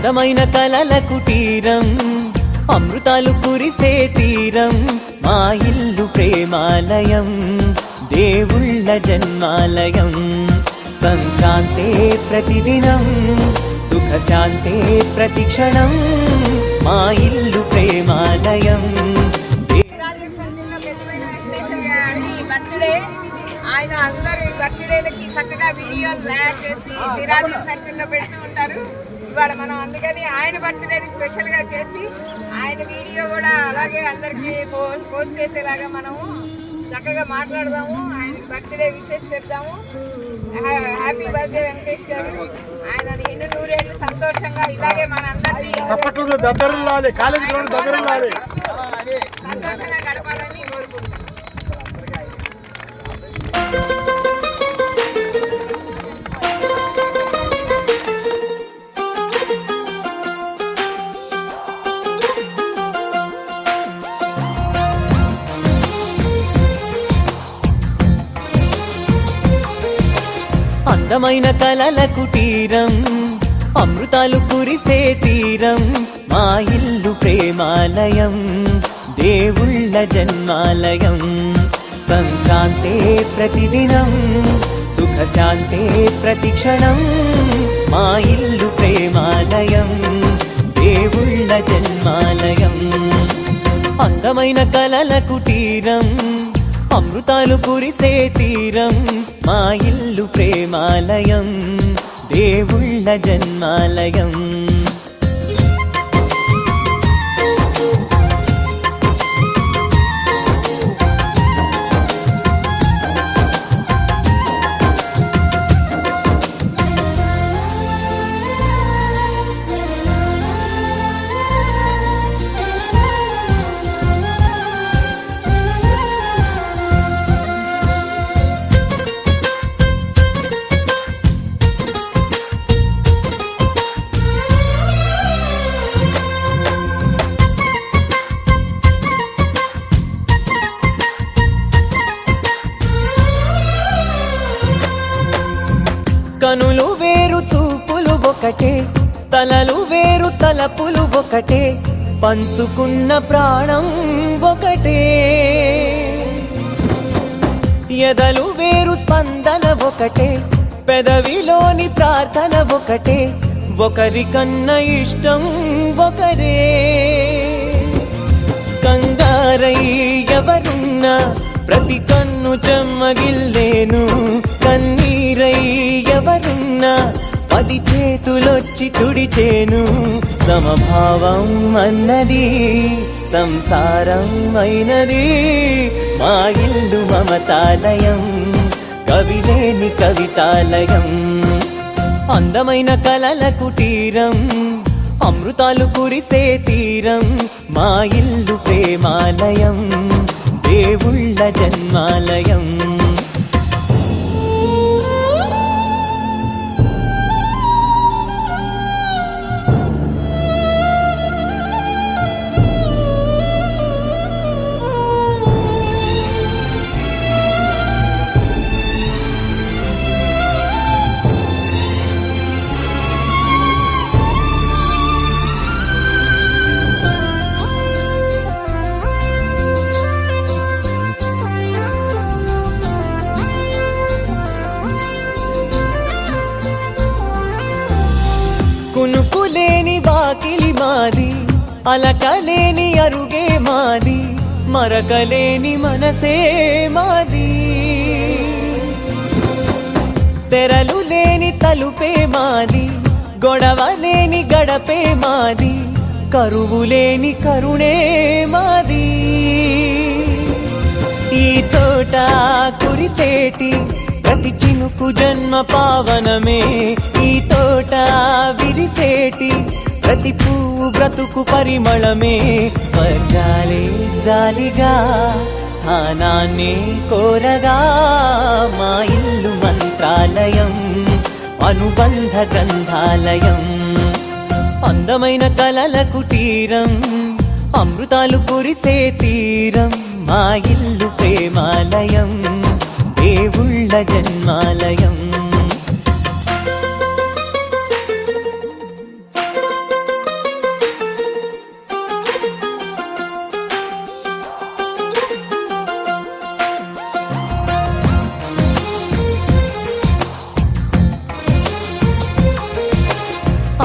అందమైన కలల కుటీరం, అమృతాలు కురిసే తీరం, మా ఇల్లు ప్రేమాలయం, దేవుళ్ళ జన్మాలయం. సంక్రాంతే ప్రతిదినం, సుఖశాంతే ప్రతిక్షణం, మా ఇల్లు ప్రేమాలయం. ఆయన అందరు బర్త్డేలకి చక్కగా వీడియోలు తయారు చేసి శ్రీరాజం సర్కిల్లో పెడుతూ ఉంటారు. ఇవాళ మనం అందుకని ఆయన బర్త్డేని స్పెషల్గా చేసి ఆయన వీడియో కూడా అలాగే అందరికీ పోస్ట్ చేసేలాగా మనము చక్కగా మాట్లాడదాము. ఆయన బర్త్డే విషెస్ చెప్దాము. హ్యాపీ బర్త్డే వెంకటేష్ గారు. ఆయన నిండు నూరేళ్ళు సంతోషంగా ఇలాగే మన అందరినీ సంతోషంగా గడపాలని కోరుకుంటున్నాం. అందమైన కలల కుటీరం, అమృతాలు కురిసే తీరం, మా ఇల్లు ప్రేమాలయం, దేవుళ్ళ జన్మాలయం. సంక్రాంతే ప్రతిదినం, సుఖశాంతే ప్రతిక్షణం, మా ఇల్లు ప్రేమాలయం, దేవుళ్ళ జన్మాలయం. అందమైన కలల కుటీరం, అమృతాలు కురిసే తీరం, మా ఇల్లు ప్రేమాలయం, దేవుళ్ళ జన్మాలయం. కనులు వేరు చూపులు ఒకటే, తలలు వేరు తలపులు ఒకటే, పంచుకున్న ప్రాణం ఒకటే. ఎదలు వేరు స్పందన ఒకటే, పెదవిలోని ప్రార్థన ఒకటే, ఒకరికన్నా ఇష్టం ఒకరే. కంగారై ఎవరున్నా ప్రతి కన్ను చెమ్మగిల్లేను, కన్నీరై ఎవరున్నా 10 చేతులొచ్చి తుడిచేను. సమభావం అన్నది సంసారం అయినది, మా ఇల్లు మమతాలయం, కవిలేని కవితాలయం. అందమైన కలల కుటీరం, అమృతాలు కురిసే తీరం, మా ఇల్లు ప్రేమాలయం, దేవుళ్ళ జన్మాలయం. కునుకులేని వాకిలి మాది, అలకలేని అరుగే మాది, మరకలేని మనసే మాది. తెరలు లేని తలుపే మాది, గొడవ లేని గడపే మాది, కరువు లేని కరుణే మాది. ఈ చోట కురిసేటి ప్రతి చినుకు జన్మ పావనమే, ఈ తోట విరిసేటి ప్రతి పువ్వు బ్రతుకు పరిమళమే. స్వర్గాలే జాలిగా స్థానాన్ని కోరగా, మా ఇల్లు మంత్రాలయం, అనుబంధ గ్రంథాలయం. అందమైన కలల కుటీరం, అమృతాలు కురిసే తీరం, మా ఇల్లు ప్రేమాలయం, దేవుళ్ళ జన్మాలయం.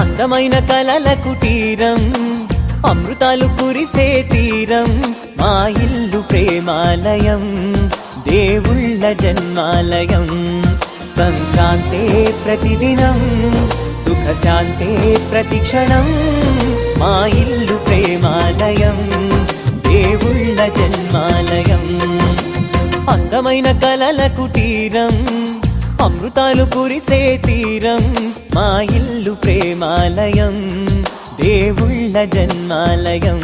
అందమైన కలల కుటీరం, అమృతాలు కురిసే తీరం, మా ఇల్లు ప్రేమాలయం, దేవుళ్ళ జన్మాలయం. సంక్రాంతే ప్రతిదినం, సుఖశాంతే ప్రతిక్షణం, మా ఇల్లు ప్రేమాలయం, దేవుళ్ళ జన్మాలయం. అందమైన కలల కుటీరం, అమృతాలు కురిసే తీరం, మా ఇల్లు ప్రేమాలయం, దేవుళ్ళ జన్మాలయం.